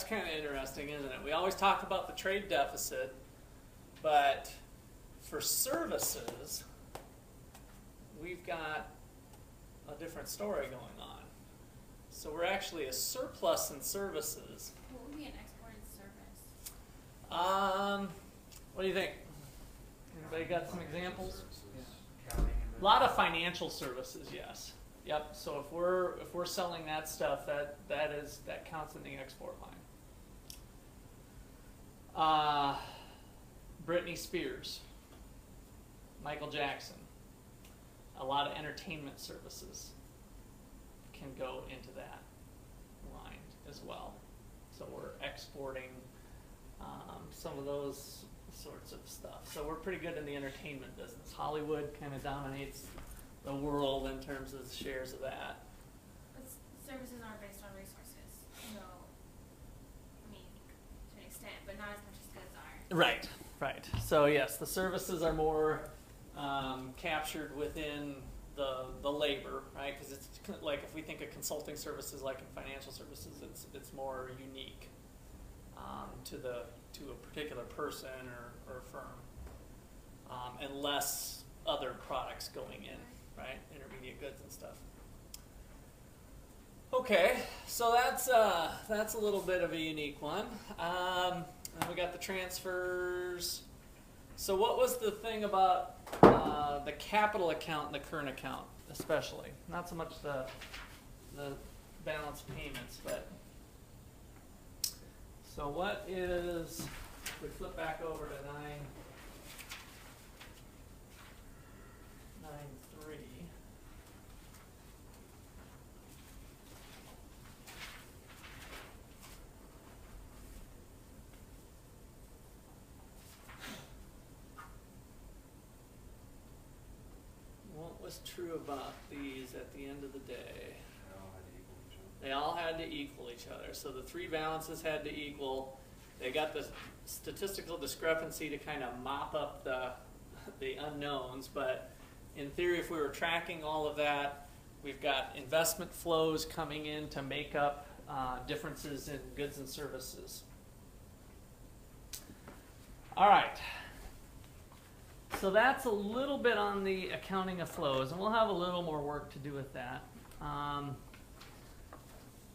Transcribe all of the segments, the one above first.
that's kind of interesting, isn't it? We always talk about the trade deficit, but for services, we've got a different story going on. So we're actually a surplus in services. What would be an exported service? What do you think? Anybody got some examples? A lot of financial services, yes. Yep. So if we're selling that stuff, that counts in the export line. Britney Spears, Michael Jackson. A lot of entertainment services can go into that line as well. So we're exporting some of those sorts of stuff. So we're pretty good in the entertainment business. Hollywood kind of dominates the world in terms of the shares of that. But services are based on resources. So, I mean, to an extent, but not as much as goods are. Right, right. So yes, the services are more captured within the labor, right? Because it's like if we think of consulting services, like in financial services, it's more unique to a particular person or firm, and less other products going in, right? Intermediate goods and stuff. Okay, so that's a little bit of a unique one. And we got the transfers. So what was the thing about the capital account and the current account, especially? Not so much the balance payments, but so what is, if we flip back over to 9.3. What was true about these at the end of the day? They all had to equal each other. So the three balances had to equal. They got the statistical discrepancy to kind of mop up the unknowns, but in theory, if we were tracking all of that, we've got investment flows coming in to make up differences in goods and services. All right. So that's a little bit on the accounting of flows, and we'll have a little more work to do with that.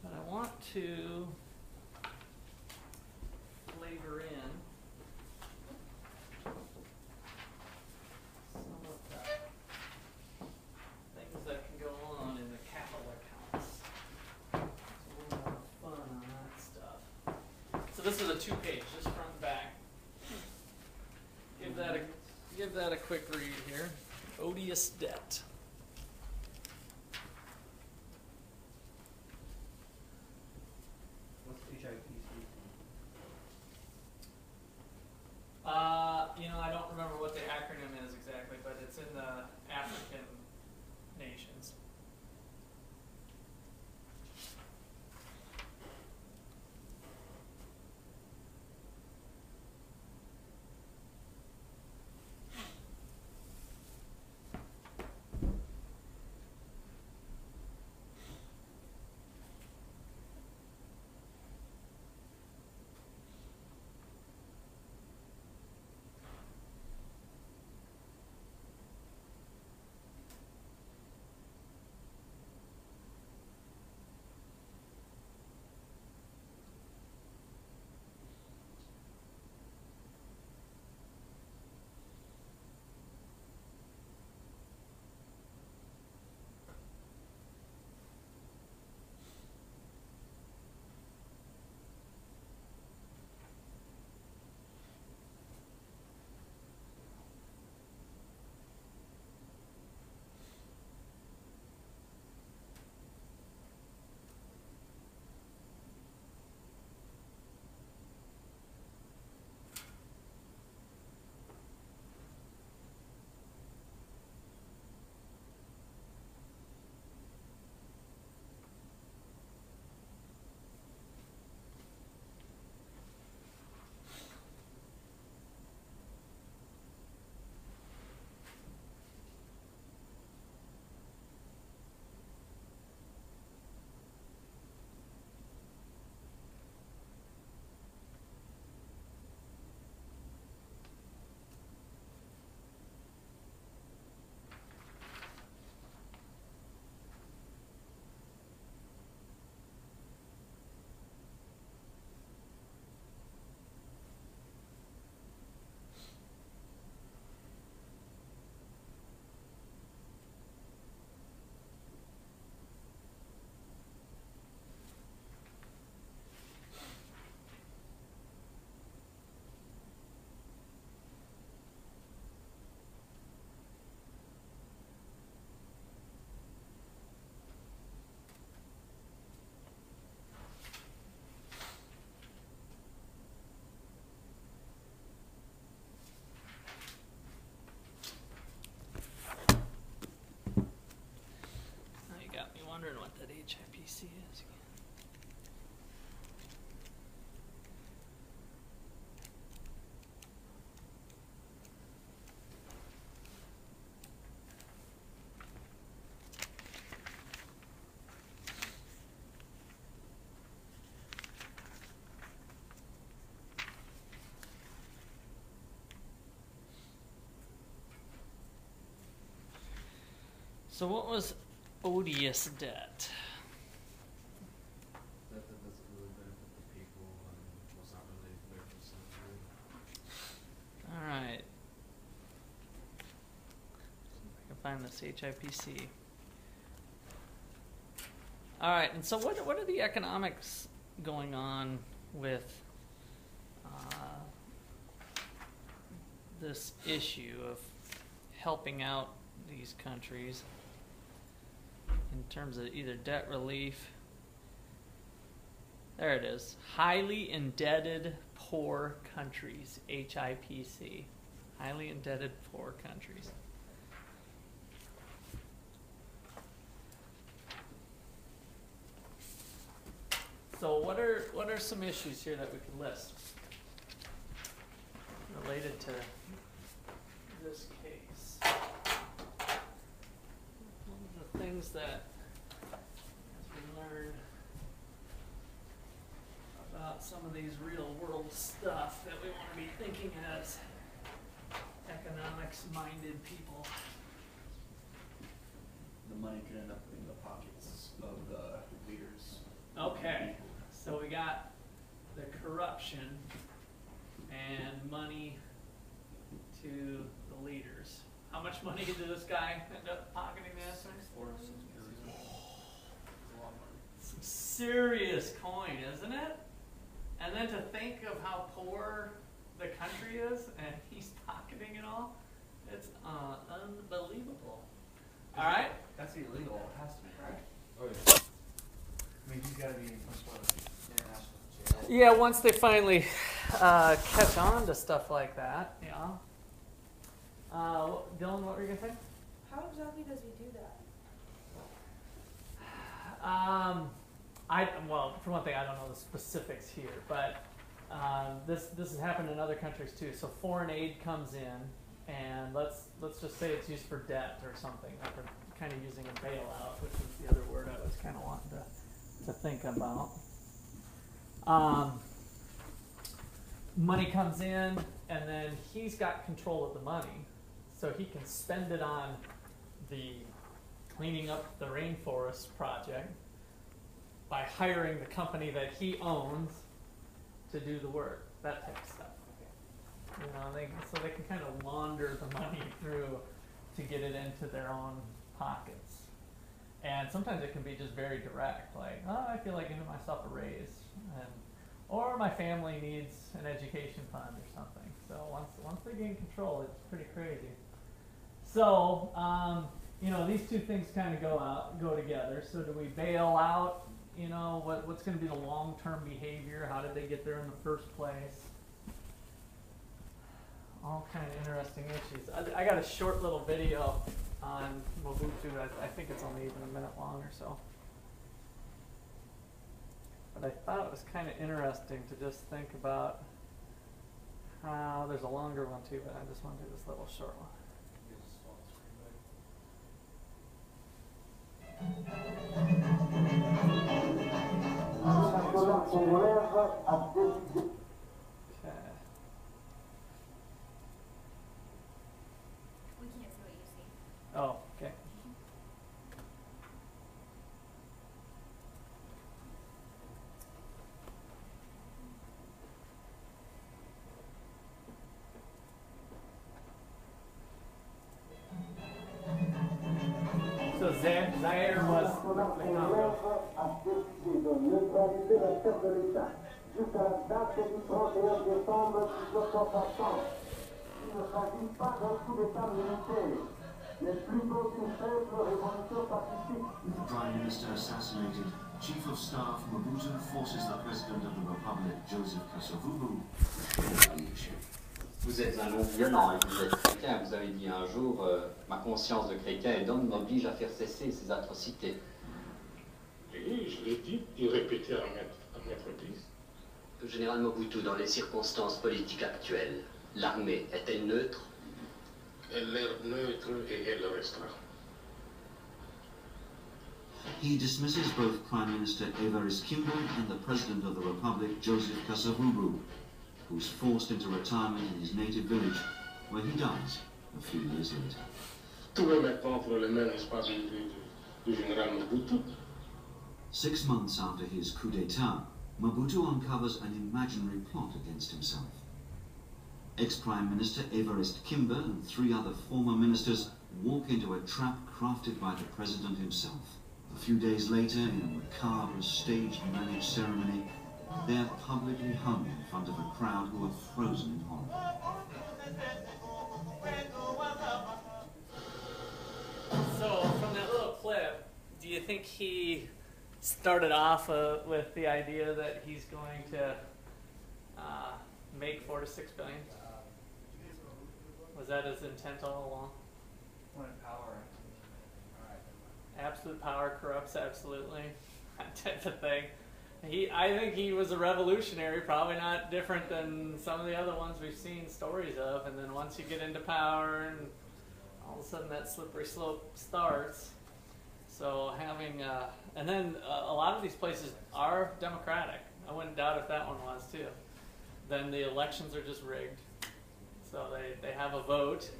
But I want to flavor in some of the things that can go on in the capital accounts. So we'll have fun on that stuff. So this is a 2-page, just front and back. Give that a quick read here. Odious debt. What's HIPC? I don't remember what the acronym is exactly, but it's in the African nations. HIPC is again. So what was odious debt? That doesn't really benefit the people and was not really there for some good. All right. See if I can find this HIPC. All right, and so what are the economics going on with this issue of helping out these countries in terms of either debt relief? There it is. Highly indebted poor countries, HIPC. Highly indebted poor countries. So what are some issues here that we could list related to this case? One of the things that, as we learn about some of these real world stuff, that we want to be thinking as economics-minded people. The money could end up in the pockets of the leaders. Okay, so we got the corruption and money to the leaders. How much money did this guy end up pocketing this? Some serious coin, isn't it? And then to think of how poor the country is, and he's pocketing it all, it's unbelievable. All right? That's illegal. It has to be, right? Oh yeah. I mean, he's got to be in some sort of international jail. Yeah, once they finally catch on to stuff like that, yeah. Dylan, what were you gonna say? How exactly does he do that? Well, for one thing, I don't know the specifics here, but this has happened in other countries too. So foreign aid comes in, and let's just say it's used for debt or something. Like we're kind of using a bailout, which is the other word I was kind of wanting to think about. Money comes in, and then he's got control of the money, so he can spend it on the cleaning up the rainforest project by hiring the company that he owns to do the work, that type of stuff. You know, so they can kind of launder the money through to get it into their own pockets. And sometimes it can be just very direct, like, oh, I feel like giving myself a raise, or my family needs an education fund or something. So once they gain control, it's pretty crazy. So you know, these two things kind of go together. So do we bail out? You know, what's going to be the long-term behavior? How did they get there in the first place? All kind of interesting issues. I got a short little video on Mobutu. I think it's only even a minute long or so. But I thought it was kind of interesting to just think about how there's a longer one too, but I just want to do this little short one. Okay. We can't see what you see. Oh, okay. So Zaire was the Congo. The Prime Minister assassinated. Chief of Staff Mobutu forces the President of the Republic, Joseph Kasavubu. Vous êtes un non-violent et vous êtes chrétien. Vous avez dit un jour, ma conscience de chrétien et d'homme m'oblige à faire cesser ces atrocités. Et je l'ai dit et répété à maintes reprises. Général Mobutu, dans les circonstances politiques actuelles, l'armée est-elle neutre? Elle est neutre et elle le restera. He dismisses both Prime Minister Evariste Kimball and the President of the Republic, Joseph Kasavubu, who's forced into retirement in his native village, where he dies a few years later. Tout est maintenant entre les mains, n'est-ce pas, du général Mobutu. 6 months after his coup d'etat, Mobutu uncovers an imaginary plot against himself. Ex-Prime Minister Evariste Kimball and 3 other former ministers walk into a trap crafted by the president himself. A few days later, in a macabre, stage-managed ceremony, they are publicly hung in front of a crowd who are frozen in horror. So, from that little clip, do you think he started off with the idea that he's going to make $4 to $6 billion? Was that his intent all along? When power. Absolute power corrupts absolutely, that type of thing. I think he was a revolutionary, probably not different than some of the other ones we've seen stories of. And then once you get into power, and all of a sudden that slippery slope starts. So having, and then a lot of these places are democratic. I wouldn't doubt if that one was too. Then the elections are just rigged. So they have a vote,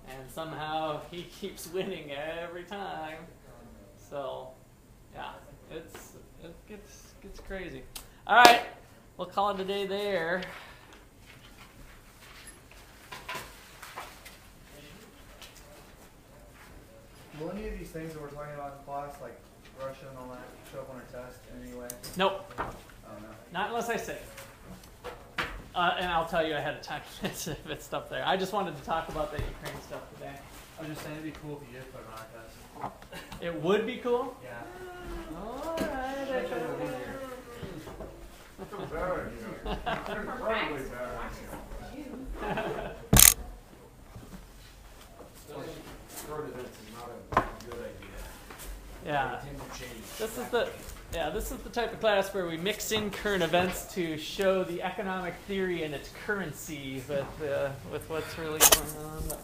and somehow he keeps winning every time. So, yeah, it gets crazy. All right, we'll call it a day there. Will any of these things that we're talking about in class, like Russia and all that, show up on our test in any way? Nope, Oh, no. not unless I say. And I'll tell you ahead of time if it's stuff there. I just wanted to talk about the Ukraine stuff today. I was just saying it'd be cool if you did put it on our test. It would be cool. Yeah. All right. Especially when we're here. It's embarrassing. It's incredibly embarrassing. Current events is not a good idea. Yeah. They tend to change. This is the type of class where we mix in current events to show the economic theory and its currency with what's really going on.